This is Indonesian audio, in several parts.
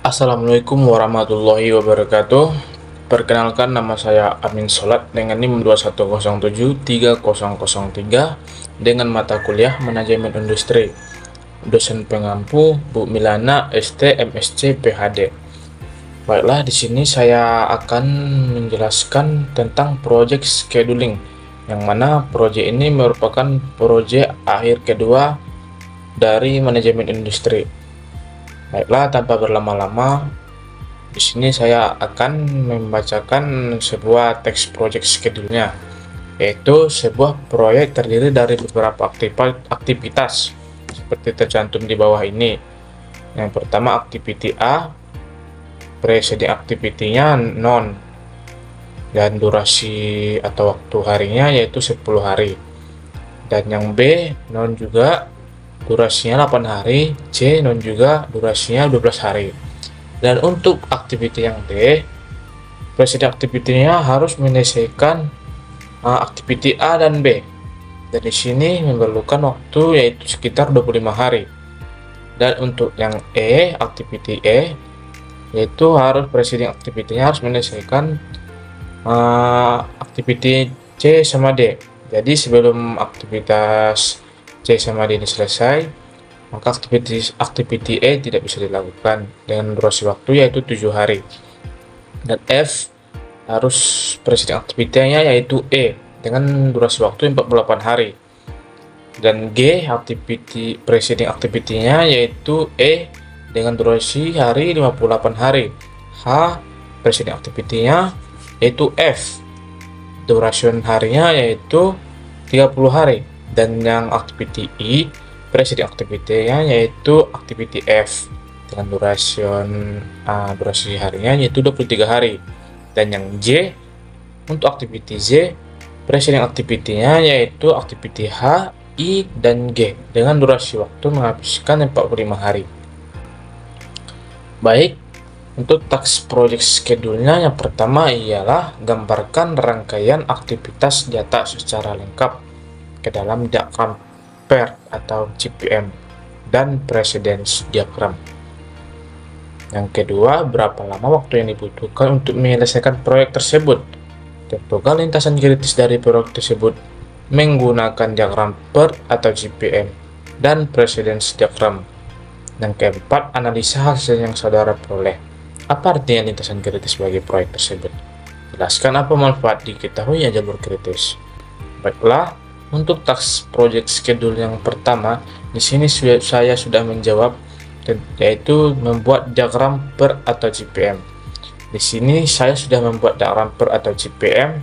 Assalamualaikum warahmatullahi wabarakatuh. Perkenalkan, nama saya Amin Solat dengan NIM 21073003 dengan mata kuliah Manajemen Industri. Dosen pengampu Bu Milana ST MSc PhD. Baiklah, di sini saya akan menjelaskan tentang project scheduling, yang mana proyek ini merupakan proyek akhir kedua dari manajemen industri. Baiklah, tanpa berlama-lama, di sini saya akan membacakan sebuah teks project schedule-nya, yaitu sebuah proyek terdiri dari beberapa aktivitas seperti tercantum di bawah ini. Yang pertama, activity A, preceding activity-nya non, dan durasi atau waktu harinya yaitu 10 hari. Dan yang B, non juga, durasinya 8 hari, C non juga, durasinya 12 hari. Dan untuk activity yang D, preceding activity-nya harus menyelesaikan activity A dan B. Dan di sini memerlukan waktu yaitu sekitar 25 hari. Dan untuk yang E, activity E, yaitu harus preceding activity-nya harus menyelesaikan activity C sama D. Jadi sebelum aktivitas C sama D ini selesai, maka activity E tidak bisa dilakukan dengan durasi waktu yaitu 7 hari. Dan F harus preceding activity-nya yaitu E dengan durasi waktu 48 hari. Dan G preceding activity-nya yaitu E dengan durasi hari 58 hari. H preceding activity-nya yaitu F, duration harinya yaitu 30 hari. Dan yang activity E, preceding activity-nya yaitu activity F dengan durasi harinya yaitu 23 hari. Dan yang J, untuk activity Z, preceding activity-nya yaitu activity H, I, dan G dengan durasi waktu menghabiskan 45 hari. Baik, untuk task project schedule-nya yang pertama ialah gambarkan rangkaian aktivitas data secara lengkap ke dalam diagram PERT atau GPM dan precedence diagram. Yang kedua, berapa lama waktu yang dibutuhkan untuk menyelesaikan proyek tersebut. Tentukan lintasan kritis dari proyek tersebut menggunakan diagram PERT atau GPM dan precedence diagram. Yang keempat, analisa hasil yang saudara peroleh. Apa artinya lintasan kritis bagi proyek tersebut? Jelaskan apa manfaat diketahuinya jalur kritis. Baiklah, untuk task project schedule yang pertama, di sini saya sudah menjawab, yaitu membuat diagram PERT atau GPM. Di sini saya sudah membuat diagram PERT atau GPM.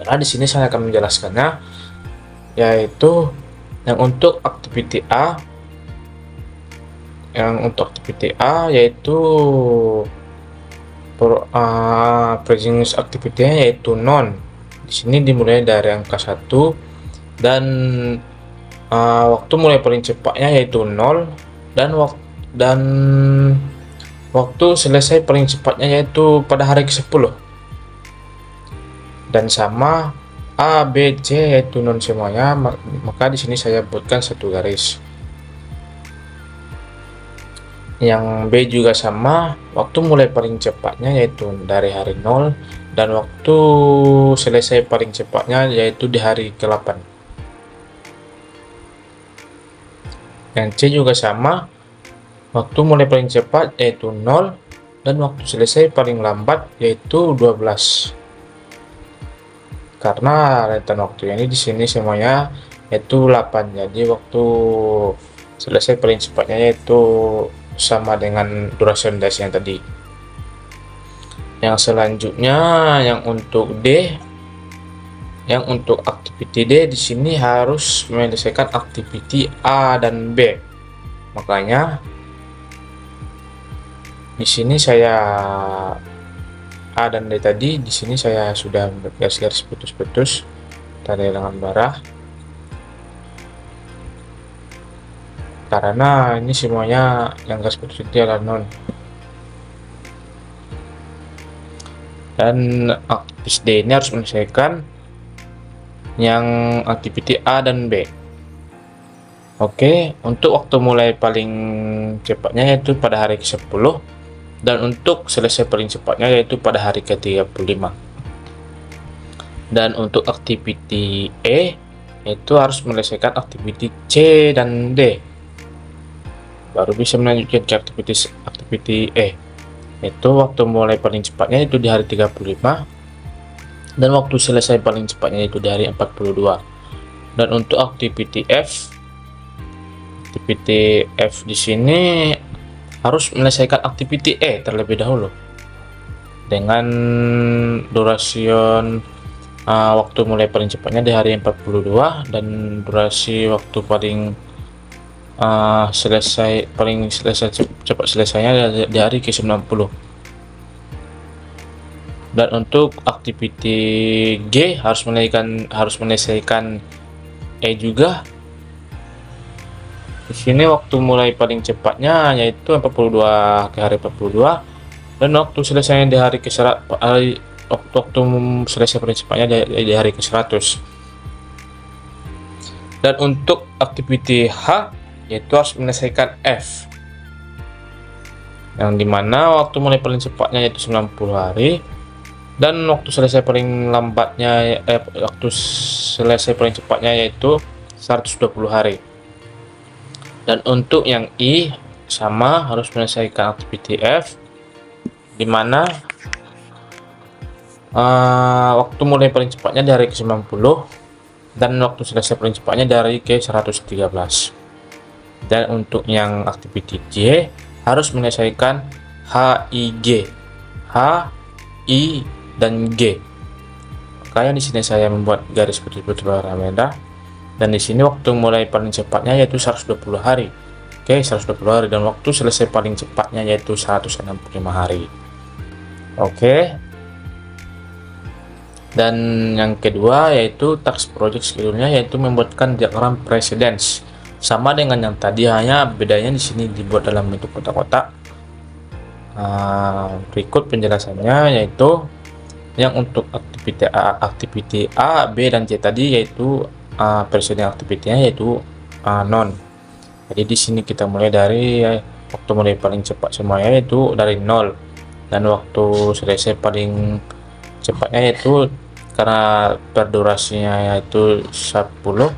Nah, di sini saya akan menjelaskannya, yaitu yang untuk activity A, yaitu previous activity-nya yaitu non. Di sini dimulai dari angka 1 dan waktu mulai paling cepatnya yaitu 0 dan waktu selesai paling cepatnya yaitu pada hari ke-10. Dan sama A, B, C yaitu non semuanya, maka di sini saya buatkan satu garis. Yang B juga sama, waktu mulai paling cepatnya yaitu dari hari 0 dan waktu selesai paling cepatnya yaitu di hari ke-8. Yang C juga sama, waktu mulai paling cepat yaitu 0 dan waktu selesai paling lambat yaitu 12. Karena rentan waktu ini di sini semuanya yaitu 8, jadi waktu selesai paling cepatnya yaitu sama dengan durasi yang tadi. Yang selanjutnya, yang untuk D, yang untuk activity D di sini harus menyelesaikan activity A dan B. Makanya di sini saya A dan D tadi, di sini saya sudah garis-garis putus-putus tanda dengan barah. Karena ini semuanya yang garis putus itu adalah non. Dan aktivitas D ini harus menyelesaikan yang activity A dan B. Oke, untuk waktu mulai paling cepatnya yaitu pada hari ke-10 Dan untuk selesai paling cepatnya yaitu pada hari ke-35. Dan untuk activity E itu harus menyelesaikan activity C dan D baru bisa melanjutkan ke activity E. Itu waktu mulai paling cepatnya itu di hari 35 dan waktu selesai paling cepatnya itu di hari 42. Dan untuk activity F di sini harus menyelesaikan activity E terlebih dahulu dengan duration waktu mulai paling cepatnya di hari 42 dan durasi waktu paling cepat selesainya di hari ke-90. Dan untuk activity G harus menyelesaikan E juga. Di sini waktu mulai paling cepatnya yaitu 42 ke hari 42 dan waktu selesainya di hari waktu selesai paling cepatnya di hari ke-100. Dan untuk activity H yaitu harus menyelesaikan F yang dimana waktu mulai paling cepatnya yaitu 90 hari dan waktu selesai paling lambatnya waktu selesai paling cepatnya yaitu 120 hari. Dan untuk yang I sama harus menyelesaikan activity F dimana waktu mulai paling cepatnya dari ke-90 dan waktu selesai paling cepatnya dari ke-113. Dan untuk yang activity J harus menyelesaikan HIG, H, I, dan G. Makanya di sini saya membuat garis putih-putih warna merah. Dan di sini waktu mulai paling cepatnya yaitu 120 hari. 120 hari dan waktu selesai paling cepatnya yaitu 165 hari. Dan yang kedua yaitu task project schedule-nya yaitu membuatkan diagram precedence. Sama dengan yang tadi, hanya bedanya di sini dibuat dalam bentuk kotak-kotak. Berikut penjelasannya yaitu yang untuk activity A, B, dan C tadi yaitu precedent activity-nya yaitu non. Jadi di sini kita mulai dari waktu mulai paling cepat semuanya yaitu dari 0 dan waktu selesai paling cepatnya yaitu karena berdurasinya yaitu 10,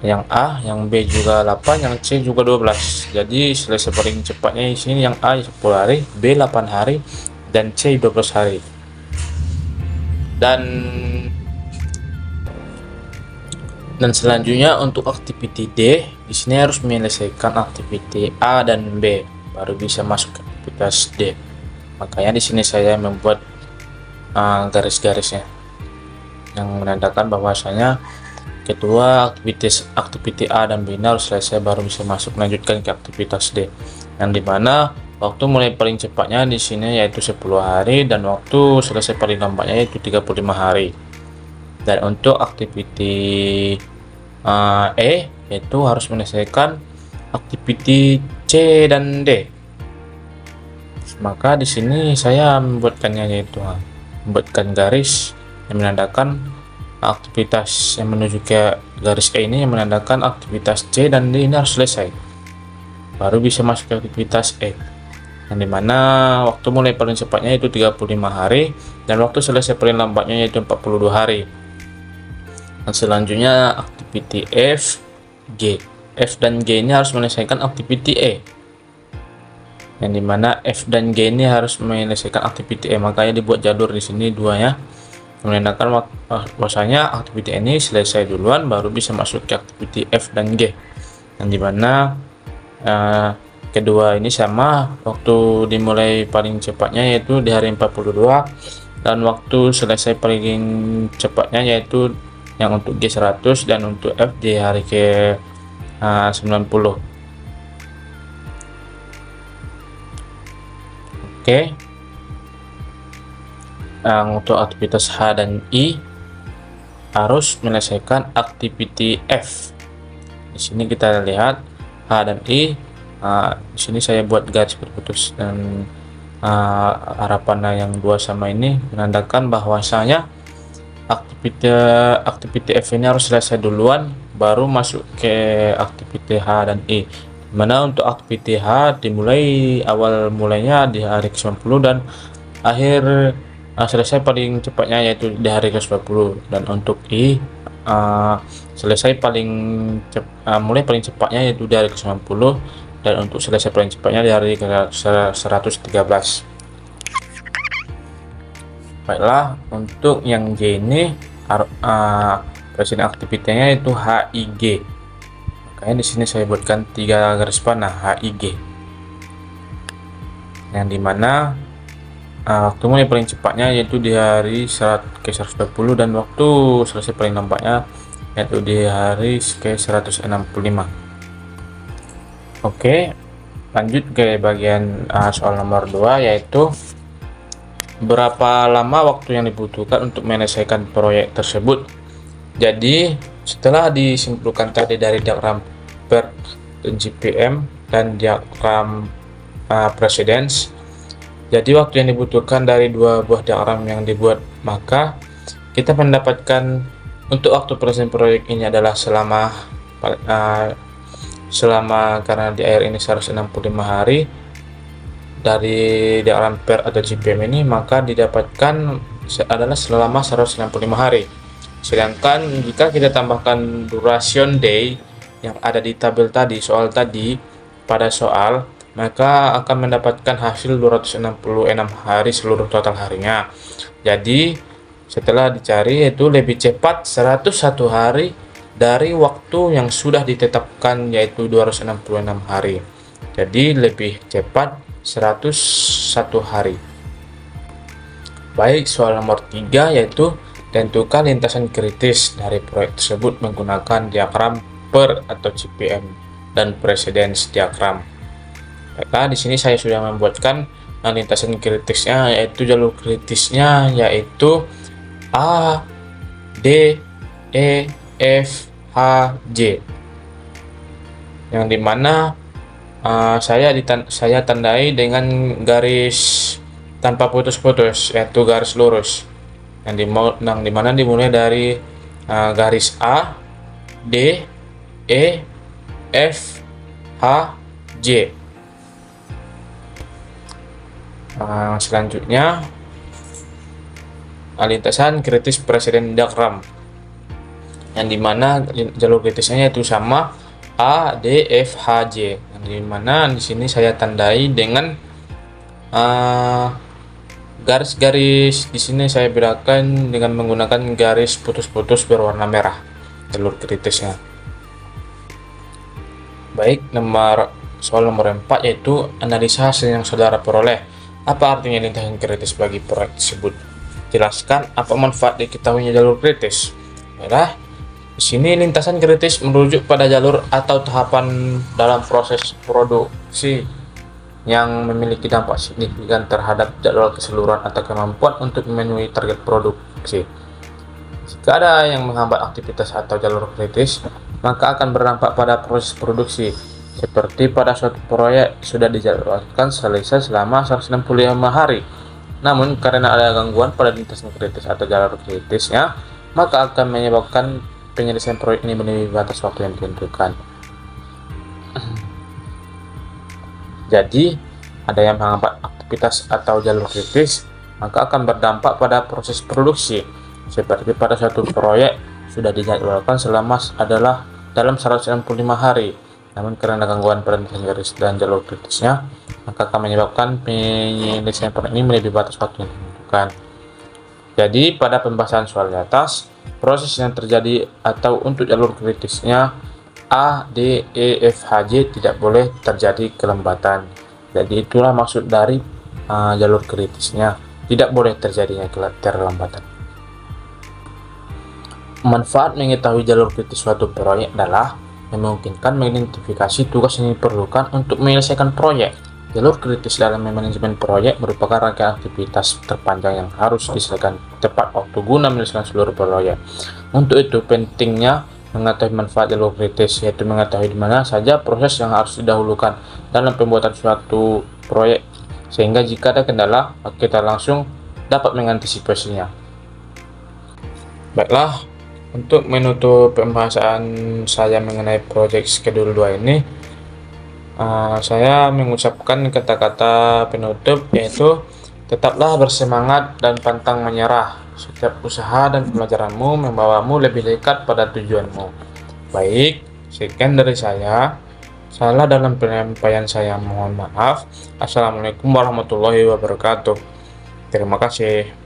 yang A, yang B juga 8, yang C juga 12. Jadi selesai paling cepatnya di sini yang A 10 hari, B 8 hari, dan C 12 hari. Dan selanjutnya untuk activity D, di sini harus menyelesaikan activity A dan B baru bisa masuk ke aktivitas D. Makanya di sini saya membuat garis-garisnya yang menandakan bahwasanya kedua activity A dan B harus selesai baru bisa masuk melanjutkan ke aktivitas D, yang dimana waktu mulai paling cepatnya di sini yaitu 10 hari dan waktu selesai paling lambatnya yaitu 35 hari. Dan untuk activity E yaitu harus menyelesaikan activity C dan D. Maka di sini saya membuatkan garis yang menandakan aktivitas yang menuju ke garis E ini yang menandakan aktivitas C dan D ini harus selesai baru bisa masuk ke aktivitas E, yang dimana waktu mulai paling cepatnya itu 35 hari dan waktu selesai paling lambatnya yaitu 42 hari. Dan selanjutnya activity F, G. F dan G ini harus menyelesaikan activity E, yang dimana F dan G ini harus menyelesaikan activity E, makanya dibuat jalur di sini dua ya, menandakan bahwasanya activity ini selesai duluan baru bisa masuk ke activity F dan G, yang dimana kedua ini sama waktu dimulai paling cepatnya yaitu di hari 42 dan waktu selesai paling cepatnya yaitu yang untuk G 100 dan untuk F di hari ke 90. Untuk aktivitas H dan I harus menyelesaikan activity F. Di sini kita lihat H dan I. Di sini saya buat garis berputus dan harapan yang dua sama ini menandakan bahwasanya aktiviti F ini harus selesai duluan baru masuk ke aktiviti H dan I, Mana untuk activity H dimulai awal mulainya di hari ke-90 dan akhir selesai paling cepatnya yaitu di hari ke-90, dan untuk I selesai mulai paling cepatnya yaitu di hari ke-90, dan untuk selesai paling cepatnya di hari ke-113. Baiklah, untuk yang J ini presiden aktivitinya itu HIG. Makanya di sini saya buatkan 3 garis panah HIG, yang dimana waktu mulai paling cepatnya yaitu di hari ke-120, dan waktu selesai paling lambatnya yaitu di hari ke-165. Oke, lanjut ke bagian soal nomor 2, yaitu berapa lama waktu yang dibutuhkan untuk menyelesaikan proyek tersebut. Jadi setelah disimpulkan tadi dari diagram PERT GPM dan diagram precedence, jadi waktu yang dibutuhkan dari dua buah diagram yang dibuat, maka kita mendapatkan untuk waktu present proyek ini adalah selama karena di air ini 165 hari dari diagram PERT atau GPM ini, maka didapatkan adalah selama 165 hari. Sedangkan jika kita tambahkan duration day yang ada di tabel tadi, soal tadi pada soal, maka akan mendapatkan hasil 266 hari seluruh total harinya. Jadi setelah dicari itu lebih cepat 101 hari dari waktu yang sudah ditetapkan yaitu 266 hari. Jadi lebih cepat 101 hari. Baik, soal nomor 3 yaitu tentukan lintasan kritis dari proyek tersebut menggunakan diagram PERT atau GPM dan precedence diagram. Maka di sini saya sudah membuatkan lintasan kritisnya, yaitu jalur kritisnya yaitu A, D, E, F, H, J, yang dimana saya tandai dengan garis tanpa putus-putus, yaitu garis lurus, yang dimana dimulai dari garis A, D, E, F, H, J. Selanjutnya lintasan kritis presiden diagram, yang dimana jalur kritisnya itu sama A, D, F, H, J, yang dimana di sini saya tandai dengan garis-garis. Di sini saya bedakan dengan menggunakan garis putus-putus berwarna merah jalur kritisnya. Baik, soal nomor 4 yaitu analisa hasil yang saudara peroleh. Apa artinya lintasan kritis bagi proyek tersebut? Jelaskan apa manfaat diketahuinya jalur kritis. Baiklah, di sini lintasan kritis merujuk pada jalur atau tahapan dalam proses produksi yang memiliki dampak signifikan terhadap jadwal keseluruhan atau kemampuan untuk memenuhi target produksi. Jika ada yang menghambat aktivitas atau jalur kritis, maka akan berdampak pada proses produksi. Seperti pada suatu proyek sudah dijadwalkan selesai selama 165 hari, namun karena ada gangguan pada lintasan kritis atau jalur kritisnya, maka akan menyebabkan penyelesaian proyek ini melebihi batas waktu yang ditentukan. Jadi, ada yang menghambat aktivitas atau jalur kritis, maka akan berdampak pada proses produksi. Seperti pada suatu proyek sudah dijadwalkan selama adalah dalam 165 hari, namun karena gangguan pada lintasan garis dan jalur kritisnya, maka akan menyebabkan penyelesaian proyek ini melebihi batas waktu yang ditentukan. Jadi, pada pembahasan soal di atas, proses yang terjadi atau untuk jalur kritisnya A, D, E, F, H, J tidak boleh terjadi kelembatan. Jadi itulah maksud dari jalur kritisnya, tidak boleh terjadinya kelembatan. Manfaat mengetahui jalur kritis suatu proyek adalah memungkinkan mengidentifikasi tugas yang diperlukan untuk menyelesaikan proyek. Jalur kritis dalam manajemen proyek merupakan rangkaian aktivitas terpanjang yang harus diselesaikan tepat waktu guna menyelesaikan seluruh proyek. Untuk itu pentingnya mengetahui manfaat jalur kritis, yaitu mengetahui di mana saja proses yang harus didahulukan dalam pembuatan suatu proyek, sehingga jika ada kendala kita langsung dapat mengantisipasinya. Baiklah, untuk menutup pembahasan saya mengenai proyek schedule 2 ini, Saya mengucapkan kata-kata penutup, yaitu tetaplah bersemangat dan pantang menyerah. Setiap usaha dan pembelajaranmu membawamu lebih dekat pada tujuanmu. Baik, sekian dari saya. Salah dalam penyampaian saya, mohon maaf. Assalamualaikum warahmatullahi wabarakatuh. Terima kasih.